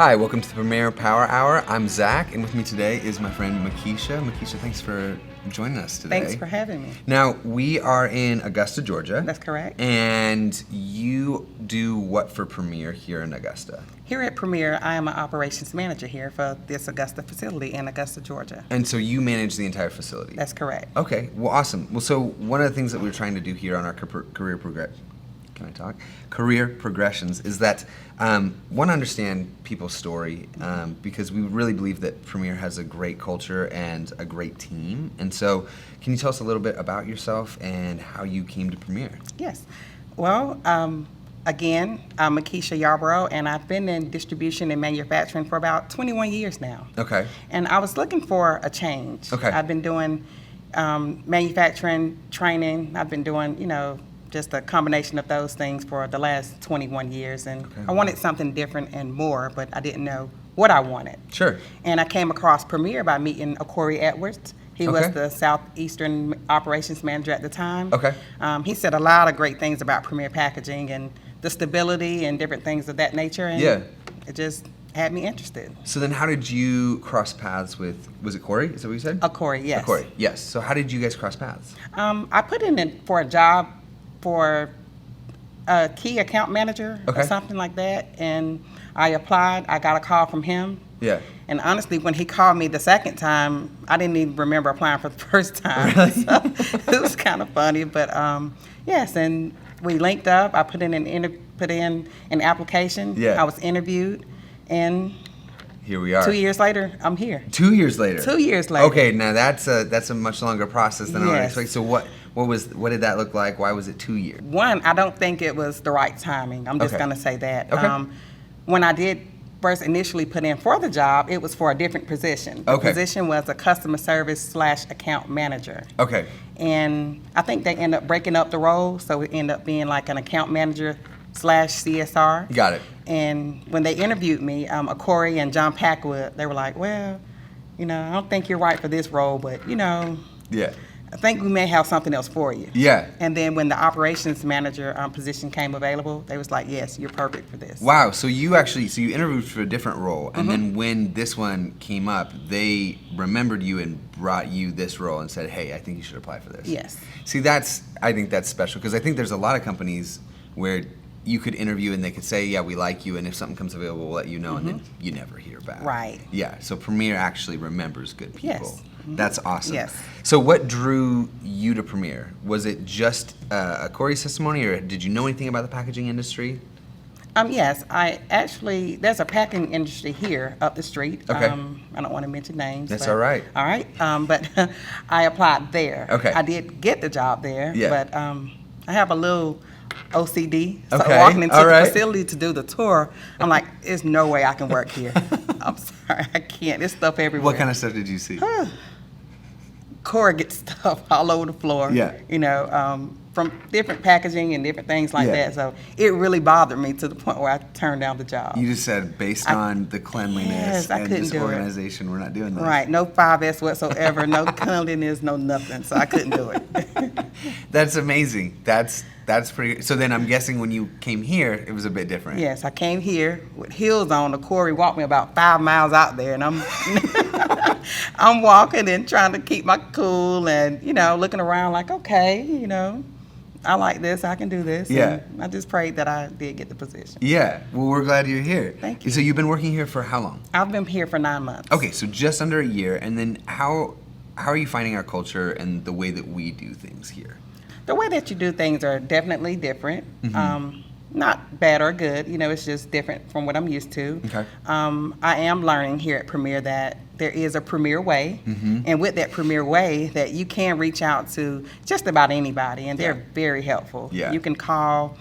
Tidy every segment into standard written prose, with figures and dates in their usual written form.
Hi, welcome to the Premier Power Hour. I'm Zach, and with me today is my friend Mekesia. Mekesia, thanks for joining us today. Thanks for having me. Now, we are in Augusta, Georgia. That's correct. And you do what for Premier here in Augusta? Here at Premier, I am an operations manager here for this Augusta facility in Augusta, Georgia. And so you manage the entire facility? That's correct. Okay, well, awesome. Well, so one of the things that we're trying to do here on our career progressions is that want to understand people's story because we really believe that Premier has a great culture and a great team. And so can you tell us a little bit about yourself and how you came to Premier? Yes. Well, again, I'm Mekesia Yarborough, and I've been in distribution and manufacturing for about 21 years now. Okay. And I was looking for a change. Okay. I've been doing manufacturing training. I've been doing, just a combination of those things for the last 21 years. And Okay. I wanted something different and more, but I didn't know what I wanted. Sure. And I came across Premier by meeting Corey Edwards. He Okay. was the Southeastern operations manager at the time. Okay. He said a lot of great things about Premier Packaging and the stability and different things of that nature. And Yeah. it just had me interested. So then how did you cross paths with, was it Corey? Is that what you said? Corey, yes. Corey, yes. So how did you guys cross paths? I put in for a job for a key account manager Okay. or something like that, and I applied. I got a call from him. Yeah. And honestly, when he called me the second time, I didn't even remember applying for the first time. Really? So it was kind of funny, but yes, and we linked up. I put in an application. Yeah. I was interviewed, and Here we are. 2 years later, I'm here. 2 years later? 2 years later. Okay, now that's a much longer process than I would Yes. expect. So what did that look like? Why was it 2 years? One, I don't think it was the right timing. I'm just Okay. going to say that. Okay. When I did first initially put in for the job, it was for a different position. The Okay. position was a customer service / account manager. Okay. And I think they ended up breaking up the role, so it ended up being like an account manager / CSR. Got it. And when they interviewed me, Corey and John Packwood, they were like, well, I don't think you're right for this role, but, Yeah. I think we may have something else for you. Yeah. And then when the operations manager position came available, they was like, yes, you're perfect for this. Wow. So you interviewed for a different role, and Mm-hmm. then when this one came up, they remembered you and brought you this role and said, "Hey, I think you should apply for this." Yes. See, I think that's special because I think there's a lot of companies where you could interview and they could say, "Yeah, we like you," and if something comes available, we'll let you know, and then you never hear back. Mm-hmm. Right. Yeah. So Premier actually remembers good people. Yes. Mm-hmm. That's awesome. Yes. So what drew you to Premier? Was it just a Corey's testimony, or did you know anything about the packaging industry? Yes, there's a packing industry here up the street. Okay. I don't want to mention names. That's but- all right. All right. But I applied there. Okay. I did get the job there. Yeah. But I have a little OCD. So Okay, walking into all the right. facility to do the tour, I'm like, there's no way I can work here. I'm sorry, I can't. There's stuff everywhere. What kind of stuff did you see? Corrugate stuff all over the floor. Yeah. From different packaging and different things like Yeah. that. So it really bothered me to the point where I turned down the job. You just said based on the cleanliness Yes, I and couldn't this do it. organization, we're not doing this. Right, no 5S whatsoever, no cleanliness, no nothing. So I couldn't do it. That's amazing. That's pretty good. So then I'm guessing when you came here, it was a bit different. Yes, I came here with heels on. The Corey walked me about 5 miles out there, and I'm I'm walking and trying to keep my cool and looking around like, okay, I like this, I can do this. Yeah. And I just prayed that I did get the position. Yeah. Well, we're glad you're here. Thank you. So you've been working here for how long? I've been here for 9 months. Okay, so just under a year. And then how are you finding our culture and the way that we do things here? The way that you do things are definitely different. Mm-hmm. Not bad or good, it's just different from what I'm used to. Okay. I am learning here at Premier that there is a Premier way, Mm-hmm. and with that Premier way, that you can reach out to just about anybody, and they're very helpful. Yeah. You can call,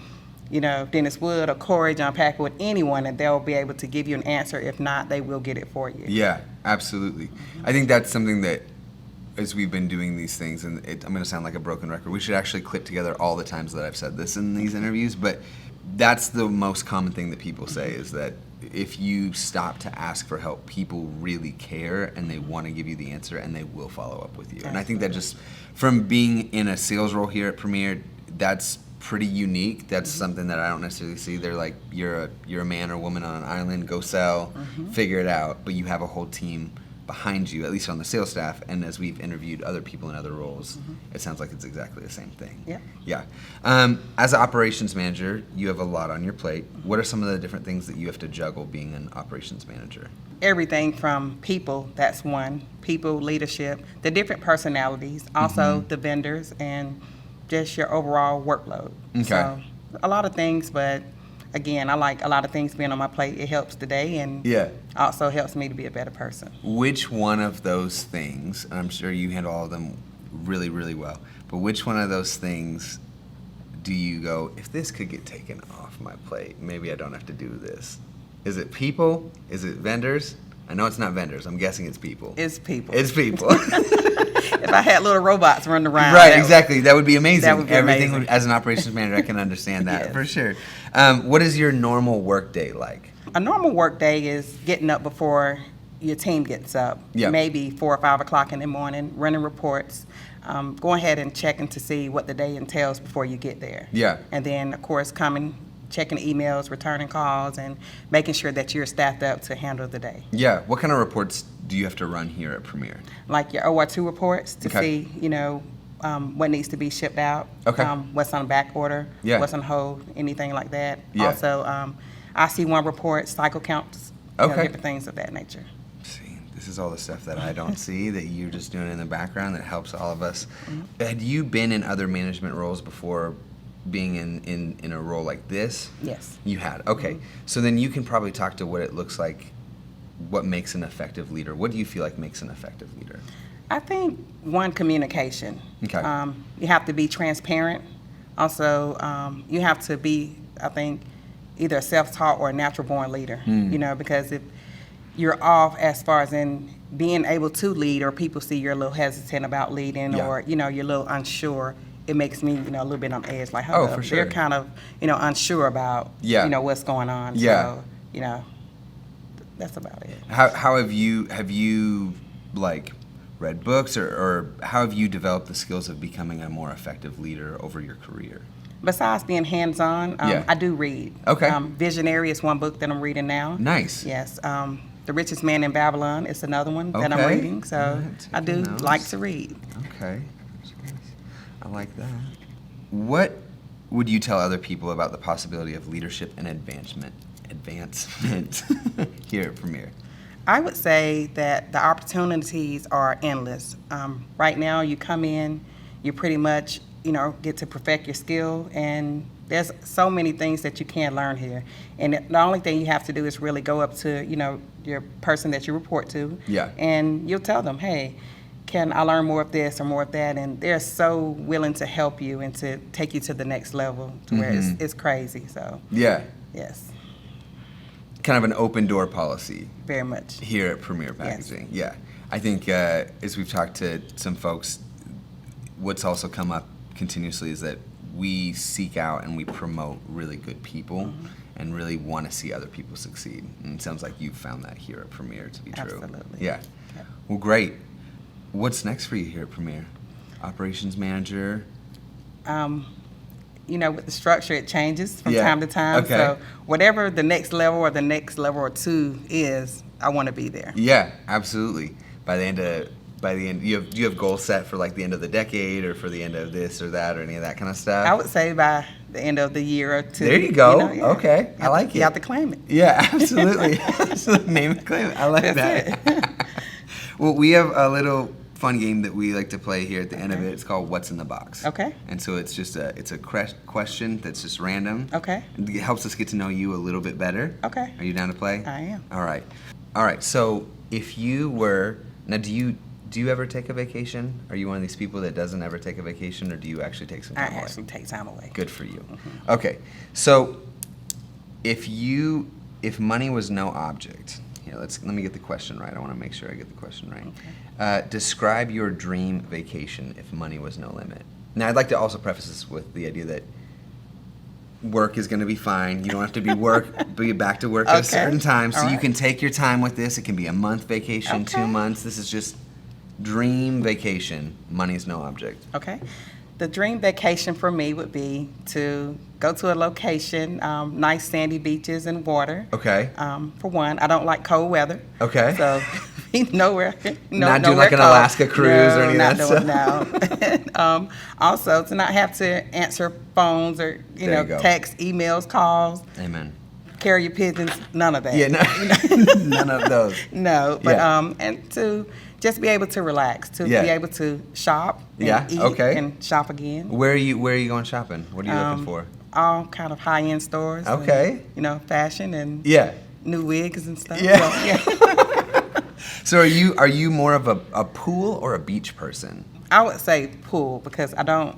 Dennis Wood or Corey, John Packwood, anyone, and they'll be able to give you an answer. If not, they will get it for you. Yeah, absolutely. I think that's something that, as we've been doing these things, and I'm going to sound like a broken record, we should actually clip together all the times that I've said this in these interviews, but that's the most common thing that people say is that if you stop to ask for help, people really care and they want to give you the answer and they will follow up with you. And I think that just from being in a sales role here at Premier, that's pretty unique. That's something that I don't necessarily see. They're like, you're a man or woman on an island, go sell, figure it out. But you have a whole team behind you, at least on the sales staff. And as we've interviewed other people in other roles, it sounds like it's exactly the same thing. Yeah. Yeah. As an operations manager, you have a lot on your plate. What are some of the different things that you have to juggle being an operations manager? Everything from people, that's one, people, leadership, the different personalities, also the vendors, and just your overall workload. Okay. So a lot of things, but again, I like a lot of things being on my plate. It helps today, and also helps me to be a better person. Which one of those things, and I'm sure you handle all of them really, really well, but which one of those things do you go, if this could get taken off my plate, maybe I don't have to do this? Is it people? Is it vendors? I know it's not vendors. I'm guessing it's people. It's people. It's people. If I had little robots running around. Right, exactly. That would be amazing. That would be Everything amazing. as an operations manager, I can understand that Yes. for sure. What is your normal work day like? A normal work day is getting up before your team gets up, maybe 4 or 5 o'clock in the morning, running reports, going ahead and checking to see what the day entails before you get there. Yeah. And then, of course, coming, checking emails, returning calls, and making sure that you're staffed up to handle the day. Yeah. What kind of reports do you have to run here at Premier? Like your OR2 reports to Okay. see, what needs to be shipped out, Okay. what's on back order, Yeah. what's on hold, anything like that. Yeah. Also, IC1 reports, cycle counts, Okay. different things of that nature. See, this is all the stuff that I don't see that you're just doing in the background that helps all of us. Had you been in other management roles before being in a role like this? Yes. You had. Okay. So then you can probably talk to what it looks like, what makes an effective leader. What do you feel like makes an effective leader? I think one, communication. Okay. You have to be transparent. Also, you have to be, I think, either a self-taught or a natural-born leader. Because if you're off as far as in being able to lead, or people see you're a little hesitant about leading, or you're a little unsure, it makes me, a little bit on edge. Like, hold up. for sure. They're kind of, unsure about, what's going on. Yeah. So, that's about it. How have you like read books or how have you developed the skills of becoming a more effective leader over your career? Besides being hands-on, I do read. Okay. Visionary is one book that I'm reading now. Nice. Yes. The Richest Man in Babylon is another one that I'm Okay. reading. So All right, I do taking notes. like to read. Okay. I like that. What would you tell other people about the possibility of leadership and advancement here at Premier? I would say that the opportunities are endless. Right now, you come in, you pretty much, get to perfect your skill, and there's so many things that you can learn here. And the only thing you have to do is really go up to, your person that you report to, and you'll tell them, hey, can I learn more of this or more of that? And they're so willing to help you and to take you to the next level to where it's crazy. So, yes. Kind of an open door policy. Very much. Here at Premier Packaging. Yeah. I think as we've talked to some folks, what's also come up continuously is that we seek out and we promote really good people and really want to see other people succeed. And it sounds like you've found that here at Premier to be true. Absolutely. Yeah. Yep. Well, great. What's next for you here at Premier? Operations manager? With the structure, it changes from Yeah. time to time. Okay. So whatever the next level or the next level or two is, I want to be there. Yeah, absolutely. By the end, do you have goals set for like the end of the decade or for the end of this or that or any of that kind of stuff? I would say by the end of the year or two. There you go. Yeah. Okay. I like it. You have to claim it. Yeah, absolutely. Name and claim it. I like That's that. Well, we have a little fun game that we like to play here at the end of it. It's called What's in the Box. Okay. And so it's just a question that's just random. Okay. It helps us get to know you a little bit better. Okay. Are you down to play? I am. All right. So if you were now, do you ever take a vacation? Are you one of these people that doesn't ever take a vacation, or do you actually take some I time away? actually take time away. Good for you. Okay, so if money was no object, here, let me get the question right. I want to make sure I get the question right. Okay. Describe your dream vacation if money was no limit. Now, I'd like to also preface this with the idea that work is going to be fine. You don't have to be back to work at a Okay. certain time, so All you right. can take your time with this. It can be a month vacation, Okay. 2 months. This is just dream vacation. Money is no object. Okay. The dream vacation for me would be to go to a location, nice sandy beaches and water. Okay. For one, I don't like cold weather. Okay. So nowhere. Not doing nowhere like an cold. Alaska cruise or any of that stuff. No. Also, to not have to answer phones or There you go. text, emails, calls, Amen. carrier pigeons, none of that. Yeah, no, none of those. No, but Yeah. and to just be able to relax, to Yeah. be able to shop, and Yeah, eat, okay. and shop again. Where are you going shopping? What are you looking for? All kind of high end stores. Okay. And, fashion and Yeah. new wigs and stuff. Yeah. So, yeah. So are you more of a pool or a beach person? I would say pool because I don't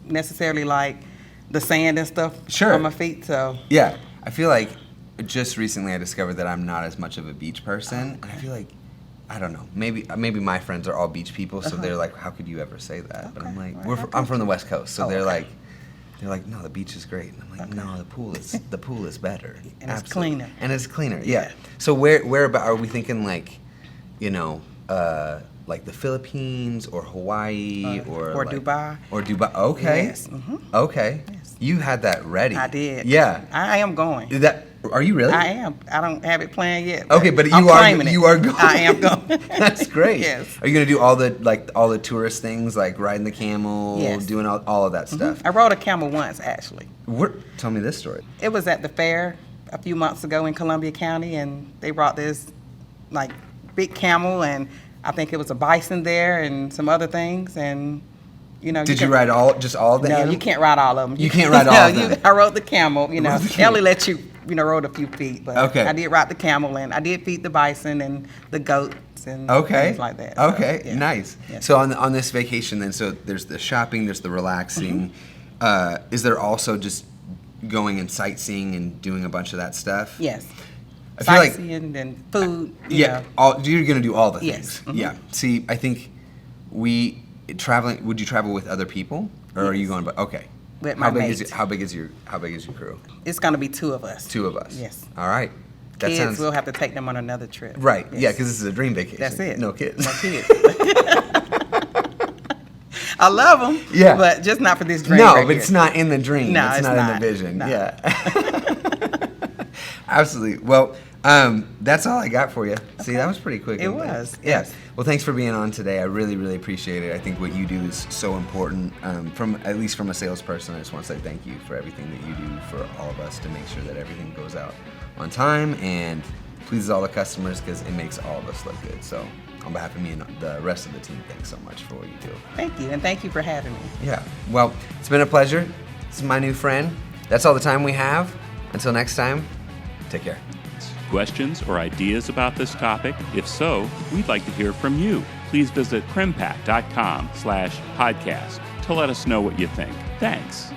necessarily like the sand and stuff Sure. on my feet. So Yeah. I feel like just recently I discovered that I'm not as much of a beach person. And I feel like, I don't know, maybe my friends are all beach people, so they're like, how could you ever say that? But I'm like, Right. I'm from the West Coast, so Oh, they're okay. like, no, the beach is great. And I'm like, no, the pool is better. And it's Absolutely. cleaner. And it's cleaner, yeah. Yeah. So where about are we thinking like, like the Philippines or Hawaii or like- Dubai. Or Dubai. Okay. Yes. Mhm. Okay. Yes. You had that ready. I did. Yeah. I am going. Are you really? I am. I don't have it planned yet. Okay, but I'm you are claiming it. you are going. I am going. That's great. Yes. Are you gonna do all the tourist things like riding the camel, Yes. doing all of that stuff? I rode a camel once, actually. Tell me this story. It was at the fair a few months ago in Columbia County, and they brought this like big camel, and I think it was a bison there and some other things, and Did you ride just all of the No, animals? you can't ride all of them. You can't ride all of them. I rode the camel. Rode the They camel. only let you, rode a few feet, but Okay. I did ride the camel, and I did feed the bison and the goats and Okay. things like that. So, Okay. yeah. Nice. Yeah. So on this vacation, then, so there's the shopping, there's the relaxing. Is there also just going and sightseeing and doing a bunch of that stuff? Yes. I feel like Sightseeing and food. Yeah, you're gonna do all the Yes. things. Yeah. See, I think traveling. Would you travel with other people, or are you Yes. going? Okay. With how my big mate. how big is your crew? It's going to be two of us. Two of us. Yes. All right. That Kids, sounds we'll have to take them on another trip. right. Yes. Yeah, because this is a dream vacation. That's it. No kids. No kids. I love them. Yeah. But just not for this dream. No, right but here. it's not in the dream. No, it's it's not in not. the vision. No. Yeah. Absolutely. Well, that's all I got for you. See, that was pretty quick. It wasn't was, Yeah. yes. Well, thanks for being on today. I really, really appreciate it. I think what you do is so important. At least from a salesperson, I just want to say thank you for everything that you do for all of us to make sure that everything goes out on time and pleases all the customers because it makes all of us look good. So, on behalf of me and the rest of the team, thanks so much for what you do. Thank you, and thank you for having me. Yeah. Well, it's been a pleasure. This is my new friend. That's all the time we have. Until next time, take care. Questions or ideas about this topic? If so, we'd like to hear from you. Please visit crimpac.com/podcast to let us know what you think. Thanks.